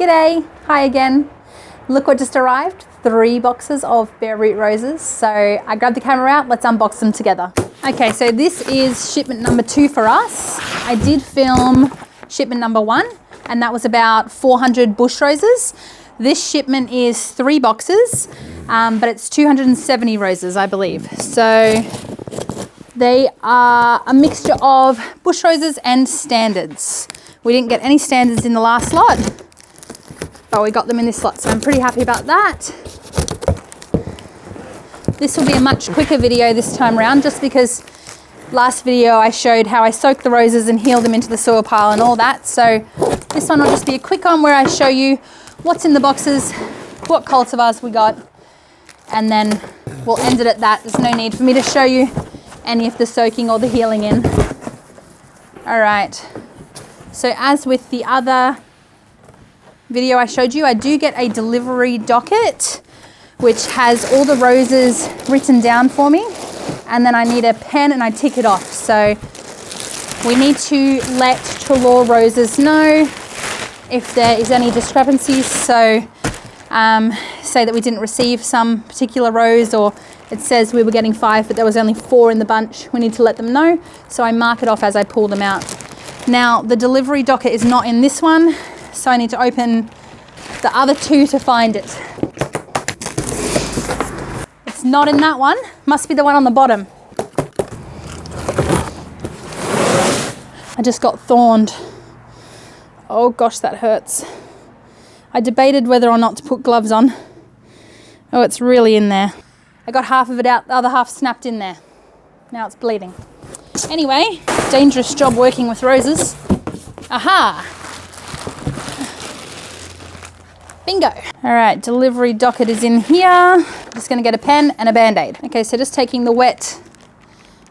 G'day, hi again. Look what just arrived, 3 boxes of bare root roses. So I grabbed the camera out, let's unbox them together. Okay, so this is shipment number 2 for us. I did film shipment number 1 and that was about 400 bush roses. This shipment is 3 boxes, but it's 270 roses, I believe. So they are a mixture of bush roses and standards. We didn't get any standards in the last lot, but we got them in this lot, so I'm pretty happy about that. This will be a much quicker video this time around, just because last video I showed how I soaked the roses and healed them into the soil pile and all that. So this one will just be a quick one where I show you what's in the boxes, what cultivars we got, and then we'll end it at that. There's no need for me to show you any of the soaking or the healing in. All right, so as with the other video I showed you, I do get a delivery docket which has all the roses written down for me, and then I need a pen and I tick it off. So we need to let Trelaw Roses know if there is any discrepancies. So say that we didn't receive some particular rose, or it says we were getting 5 but there was only 4 in the bunch. We need to let them know, so I mark it off as I pull them out. Now the delivery docket is not in this one, so I need to open the other 2 to find it. It's not in that one, must be the one on the bottom. I just got thorned. Oh gosh, that hurts. I debated whether or not to put gloves on. Oh, it's really in there. I got half of it out, the other half snapped in there. Now it's bleeding. Anyway, dangerous job working with roses. Aha! Bingo. All right, delivery docket is in here. I'm just gonna get a pen and a Band-Aid. Okay, so just taking the wet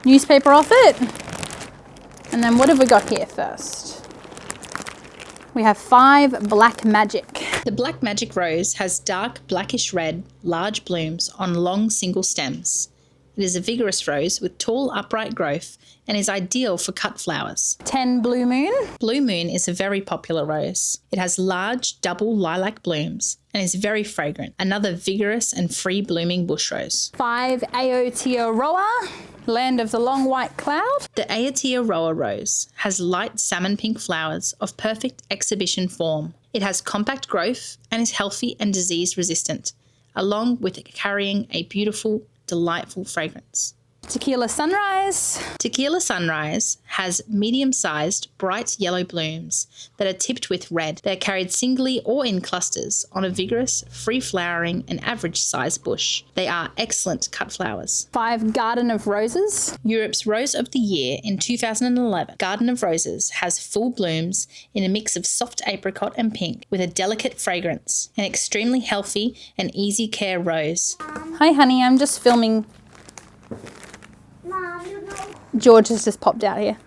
newspaper off it. And then what have we got here first? We have 5 Black Magic. The Black Magic rose has dark blackish red, large blooms on long single stems. It is a vigorous rose with tall upright growth and is ideal for cut flowers. 10 Blue Moon. Blue Moon is a very popular rose. It has large double lilac blooms and is very fragrant. Another vigorous and free blooming bush rose. 5 Aotearoa, Land of the Long White Cloud. The Aotearoa rose has light salmon pink flowers of perfect exhibition form. It has compact growth and is healthy and disease resistant, along with carrying a beautiful, delightful fragrance. Tequila Sunrise. Tequila Sunrise has medium-sized, bright yellow blooms that are tipped with red. They are carried singly or in clusters on a vigorous, free-flowering and average-sized bush. They are excellent cut flowers. 5 Garden of Roses. Europe's Rose of the Year in 2011, Garden of Roses has full blooms in a mix of soft apricot and pink with a delicate fragrance. An extremely healthy and easy care rose. Hi honey, I'm just filming. George has just popped out here.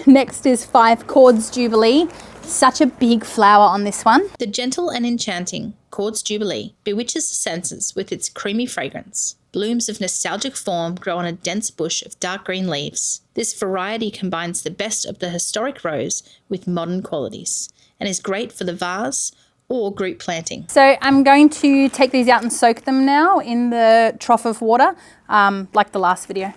Next is 5 Cords Jubilee. Such a big flower on this one. The gentle and enchanting Cords Jubilee bewitches the senses with its creamy fragrance. Blooms of nostalgic form grow on a dense bush of dark green leaves. This variety combines the best of the historic rose with modern qualities and is great for the vase or group planting. So I'm going to take these out and soak them now in the trough of water, like the last video.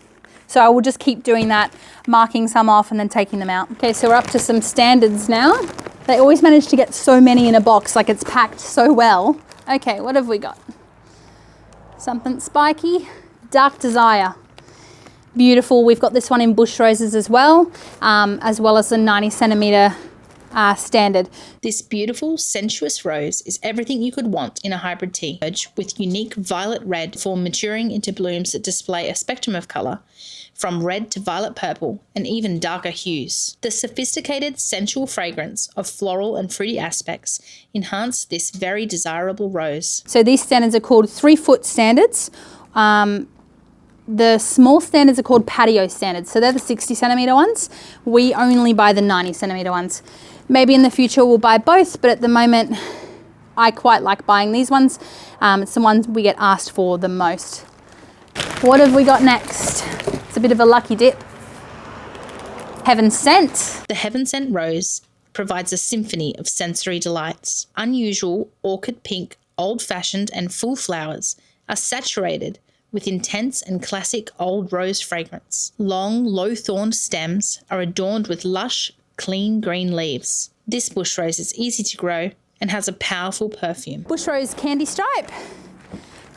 So I will just keep doing that, marking some off and then taking them out. Okay, so we're up to some standards now. They always manage to get so many in a box, like it's packed so well. Okay, what have we got? Something spiky, Dark Desire. Beautiful, we've got this one in bush roses as well as the 90 centimeter standard. This beautiful, sensuous rose is everything you could want in a hybrid tea, with unique violet red for maturing into blooms that display a spectrum of colour, from red to violet purple and even darker hues. The sophisticated, sensual fragrance of floral and fruity aspects enhance this very desirable rose. So these standards are called 3-foot standards. The small standards are called patio standards. So they're the 60 centimeter ones. We only buy the 90 centimeter ones. Maybe in the future we'll buy both, but at the moment I quite like buying these ones. It's the ones we get asked for the most. What have we got next? It's a bit of a lucky dip. Heaven Sent. The Heaven Sent rose provides a symphony of sensory delights. Unusual orchid pink, old-fashioned and full flowers are saturated with intense and classic old rose fragrance. Long, low-thorned stems are adorned with lush, clean green leaves. This bush rose is easy to grow and has a powerful perfume. Bush rose candy stripe.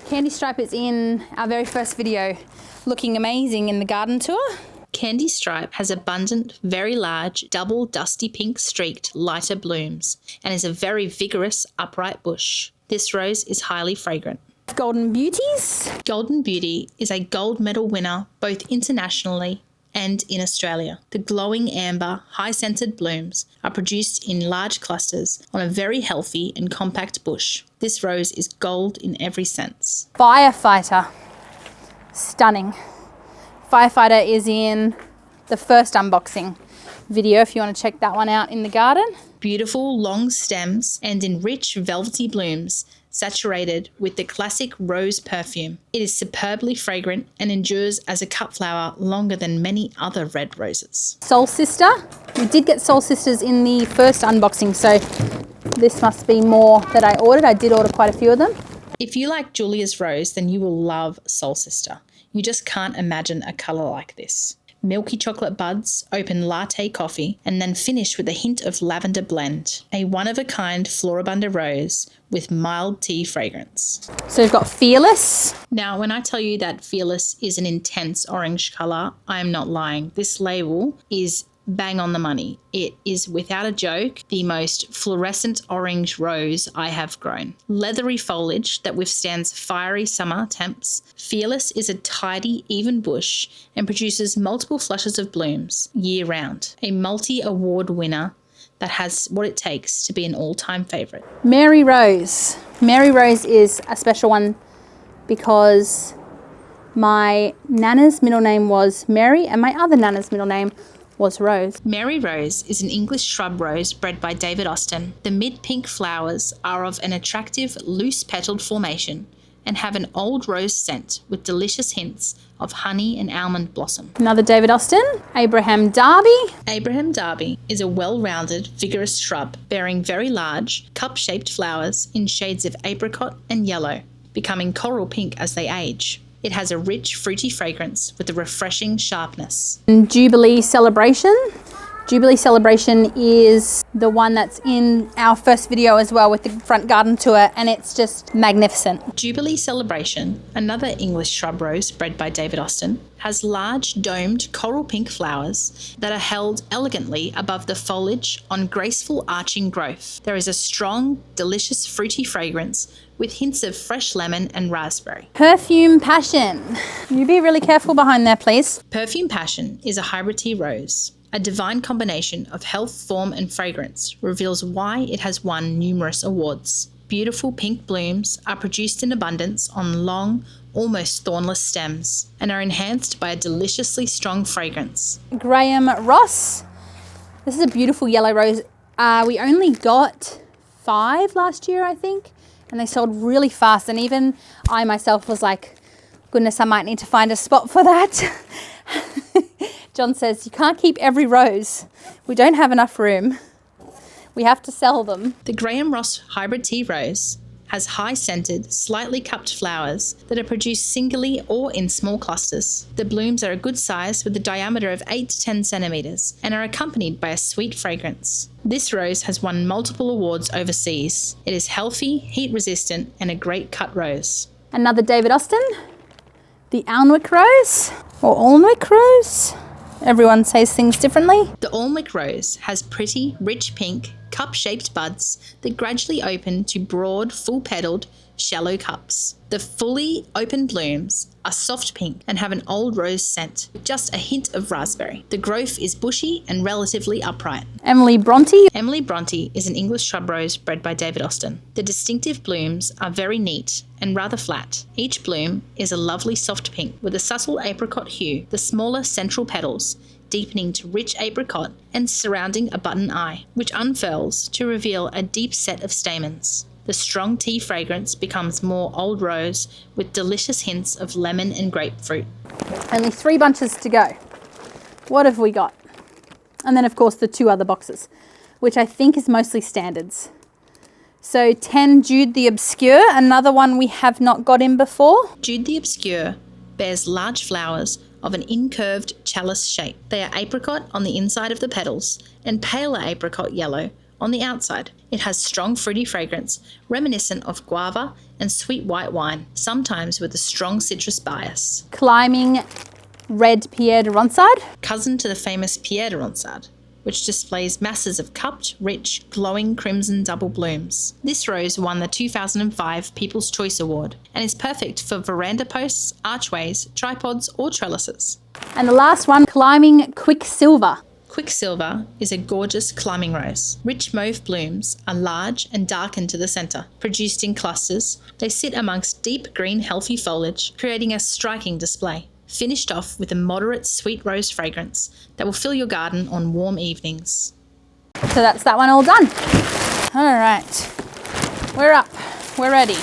Candy stripe is in our very first video, looking amazing in the garden tour. Candy stripe has abundant, very large, double dusty pink streaked lighter blooms and is a very vigorous, upright bush. This rose is highly fragrant. Golden Beauties. Golden Beauty is a gold medal winner both internationally and in Australia. The glowing amber, high-scented blooms are produced in large clusters on a very healthy and compact bush. This rose is gold in every sense. Firefighter. Stunning. Firefighter is in the first unboxing video if you want to check that one out in the garden. Beautiful long stems and in rich velvety blooms saturated with the classic rose perfume. It is superbly fragrant and endures as a cut flower longer than many other red roses. Soul Sister. We did get Soul Sisters in the first unboxing, so this must be more that I ordered. I did order quite a few of them. If you like Julia's Rose, then you will love Soul Sister. You just can't imagine a colour like this. Milky chocolate buds, open latte coffee, and then finish with a hint of lavender blend. A one-of-a-kind Floribunda rose with mild tea fragrance. So we've got Fearless. Now, when I tell you that Fearless is an intense orange colour, I am not lying. This label is bang on the money. It is, without a joke, the most fluorescent orange rose I have grown. Leathery foliage that withstands fiery summer temps. Fearless is a tidy, even bush and produces multiple flushes of blooms year-round. A multi-award winner that has what it takes to be an all-time favourite. Mary Rose. Mary Rose is a special one because my nana's middle name was Mary and my other nana's middle name was Rose. Mary Rose is an English shrub rose bred by David Austin. The mid-pink flowers are of an attractive, loose-petaled formation and have an old rose scent with delicious hints of honey and almond blossom. Another David Austin. Abraham Darby. Abraham Darby is a well-rounded, vigorous shrub bearing very large, cup-shaped flowers in shades of apricot and yellow, becoming coral pink as they age. It has a rich, fruity fragrance with a refreshing sharpness. And Jubilee Celebration. Jubilee Celebration is the one that's in our first video as well with the front garden tour, and it's just magnificent. Jubilee Celebration, another English shrub rose bred by David Austin, has large domed coral pink flowers that are held elegantly above the foliage on graceful arching growth. There is a strong, delicious fruity fragrance with hints of fresh lemon and raspberry. Perfume Passion. You be really careful behind there, please. Perfume Passion is a hybrid tea rose. A divine combination of health, form and fragrance reveals why it has won numerous awards. Beautiful pink blooms are produced in abundance on long, almost thornless stems and are enhanced by a deliciously strong fragrance. Graham Ross. This is a beautiful yellow rose. We only got 5 last year, I think, and they sold really fast, and even I myself was like, goodness, I might need to find a spot for that. John says, you can't keep every rose. We don't have enough room. We have to sell them. The Graham Ross hybrid tea rose has high-scented, slightly cupped flowers that are produced singly or in small clusters. The blooms are a good size with a diameter of 8 to 10 centimetres and are accompanied by a sweet fragrance. This rose has won multiple awards overseas. It is healthy, heat-resistant and a great cut rose. Another David Austin, the Alnwick Rose, or Alnwick Rose. Everyone says things differently. The Alnwick Rose has pretty, rich pink, cup-shaped buds that gradually open to broad, full-petaled, shallow cups. The fully open blooms are soft pink and have an old rose scent, with just a hint of raspberry. The growth is bushy and relatively upright. Emily Bronte. Emily Bronte is an English shrub rose bred by David Austin. The distinctive blooms are very neat and rather flat. Each bloom is a lovely soft pink with a subtle apricot hue, the smaller central petals deepening to rich apricot and surrounding a button eye, which unfurls to reveal a deep set of stamens. The strong tea fragrance becomes more old rose with delicious hints of lemon and grapefruit. Only 3 bunches to go. What have we got? And then, of course, the 2 other boxes. which I think is mostly standards. So 10 Jude the Obscure, another one we have not got in before. Jude the Obscure bears large flowers of an incurved chalice shape. They are apricot on the inside of the petals and paler apricot yellow on the outside. It has strong fruity fragrance, reminiscent of guava and sweet white wine, sometimes with a strong citrus bias. Climbing red Pierre de Ronsard. Cousin to the famous Pierre de Ronsard, which displays masses of cupped, rich, glowing crimson double blooms. This rose won the 2005 People's Choice Award and is perfect for veranda posts, archways, tripods, or trellises. And the last one, Climbing Quicksilver. Quicksilver is a gorgeous climbing rose. Rich mauve blooms are large and darken to the centre. Produced in clusters, they sit amongst deep green healthy foliage, creating a striking display. Finished off with a moderate sweet rose fragrance that will fill your garden on warm evenings. So that's that one all done. All right, we're up, we're ready.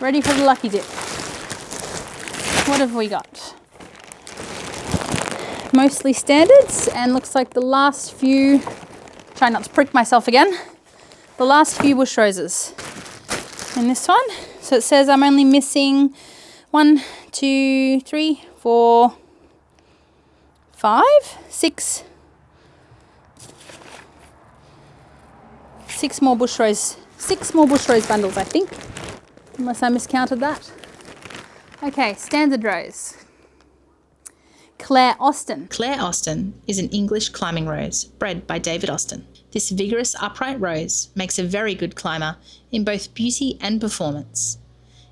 Ready for the lucky dip. What have we got? Mostly standards, and looks like the last few, try not to prick myself again, the last few bush roses in this one. So it says I'm only missing 1, 2, 3, 4, 5, 6 more bush rose, 6 more bush rose bundles, I think, unless I miscounted that. Okay, standard rose. Claire Austin. Claire Austin is an English climbing rose bred by David Austin. This vigorous upright rose makes a very good climber in both beauty and performance.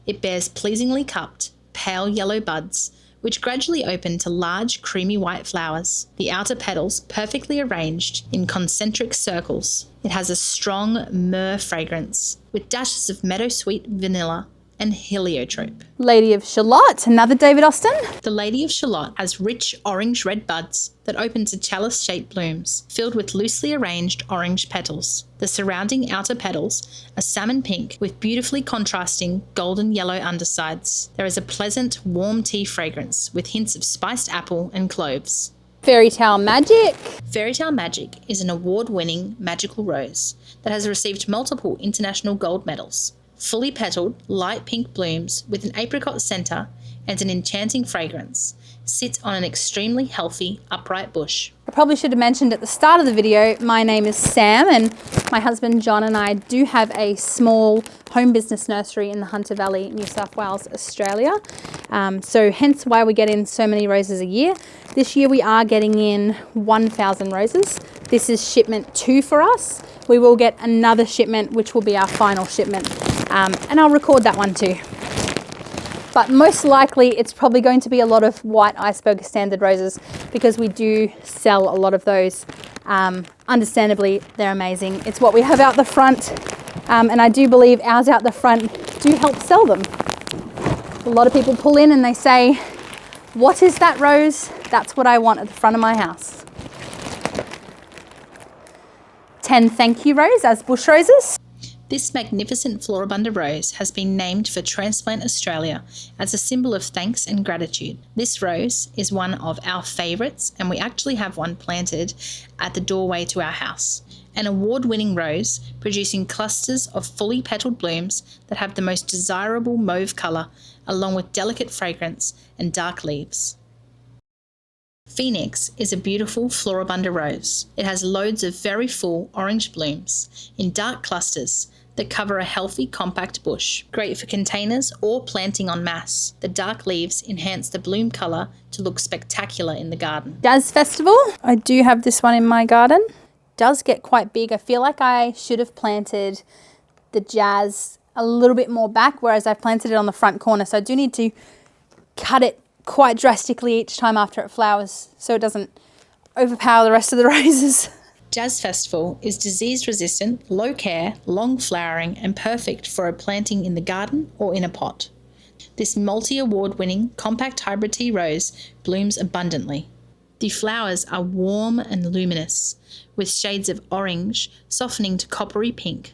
It bears pleasingly cupped, pale yellow buds, which gradually open to large creamy white flowers, the outer petals perfectly arranged in concentric circles. It has a strong myrrh fragrance with dashes of meadowsweet vanilla and heliotrope. Lady of Shalott, another David Austin. The Lady of Shalott has rich orange-red buds that open to chalice-shaped blooms, filled with loosely arranged orange petals. The surrounding outer petals are salmon pink with beautifully contrasting golden yellow undersides. There is a pleasant, warm tea fragrance with hints of spiced apple and cloves. Fairy Tale Magic. Fairy Tale Magic is an award-winning magical rose that has received multiple international gold medals. Fully petaled, light pink blooms with an apricot centre and an enchanting fragrance sit on an extremely healthy, upright bush. I probably should have mentioned at the start of the video, my name is Sam, and my husband John and I do have a small home business nursery in the Hunter Valley, New South Wales, Australia. So hence why we get in so many roses a year. This year we are getting in 1,000 roses. This is shipment 2 for us. We will get another shipment, which will be our final shipment. And I'll record that one too. But most likely it's probably going to be a lot of white iceberg standard roses because we do sell a lot of those. Understandably, they're amazing. It's what we have out the front, and I do believe ours out the front do help sell them. A lot of people pull in and they say, "What is that rose? That's what I want at the front of my house." 10 Thank You Rose as bush roses. This magnificent Floribunda rose has been named for Transplant Australia as a symbol of thanks and gratitude. This rose is one of our favourites, and we actually have one planted at the doorway to our house. An award-winning rose producing clusters of fully petalled blooms that have the most desirable mauve colour, along with delicate fragrance and dark leaves. Phoenix is a beautiful Floribunda rose. It has loads of very full orange blooms in dark clusters that cover a healthy, compact bush. Great for containers or planting en masse. The dark leaves enhance the bloom colour to look spectacular in the garden. Jazz Festival. I do have this one in my garden. Does get quite big. I feel like I should have planted the jazz a little bit more back, whereas I've planted it on the front corner. So I do need to cut it quite drastically each time after it flowers so it doesn't overpower the rest of the roses. Jazz Festival is disease resistant, low care, long flowering and perfect for a planting in the garden or in a pot. This multi-award winning compact hybrid tea rose blooms abundantly. The flowers are warm and luminous with shades of orange softening to coppery pink.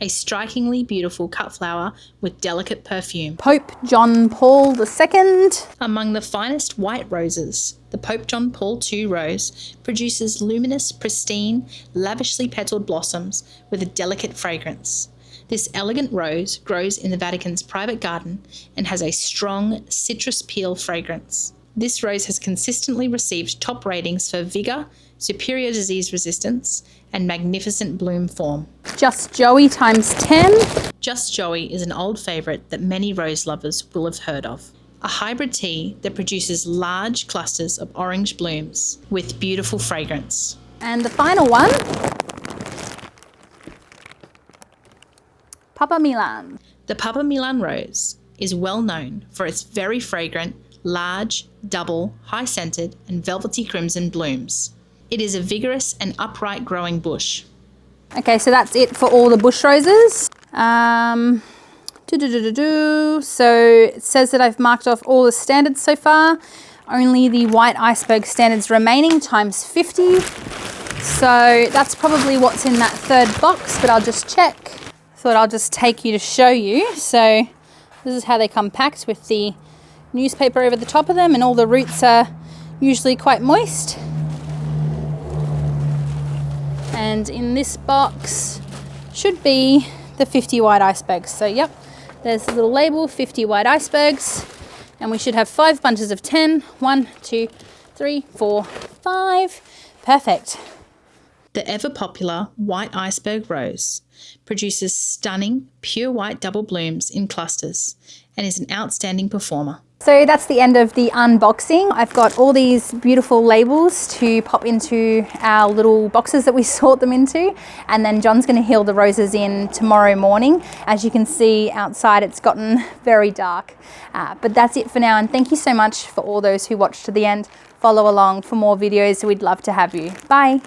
a strikingly beautiful cut flower with delicate perfume. Pope John Paul II. Among the finest white roses, the Pope John Paul II rose produces luminous, pristine, lavishly petalled blossoms with a delicate fragrance. This elegant rose grows in the Vatican's private garden and has a strong citrus peel fragrance. This rose has consistently received top ratings for vigour, superior disease resistance, and magnificent bloom form. Just Joey times 10. Just Joey is an old favourite that many rose lovers will have heard of. A hybrid tea that produces large clusters of orange blooms with beautiful fragrance. And the final one, Papa Milan. The Papa Milan rose is well known for its very fragrant, large, double, high-scented and velvety crimson blooms. It is a vigorous and upright growing bush. Okay, so that's it for all the bush roses. So it says that I've marked off all the standards so far. Only the white iceberg standards remaining times 50. So that's probably what's in that third box, but I'll just check. Thought I'll just take you to show you. So this is how they come packed with the newspaper over the top of them, and all the roots are usually quite moist. And in this box should be the 50 white icebergs. So yep, there's the little label, 50 white icebergs. And we should have 5 bunches of 10. 1, 2, 3, 4, 5. Perfect. The ever popular white iceberg rose produces stunning, pure white double blooms in clusters and is an outstanding performer. So that's the end of the unboxing. I've got all these beautiful labels to pop into our little boxes that we sort them into, and then John's going to heal the roses in tomorrow morning. As you can see outside, it's gotten very dark, but that's it for now, and thank you so much for all those who watched to the end. Follow along for more videos. We'd love to have you. Bye.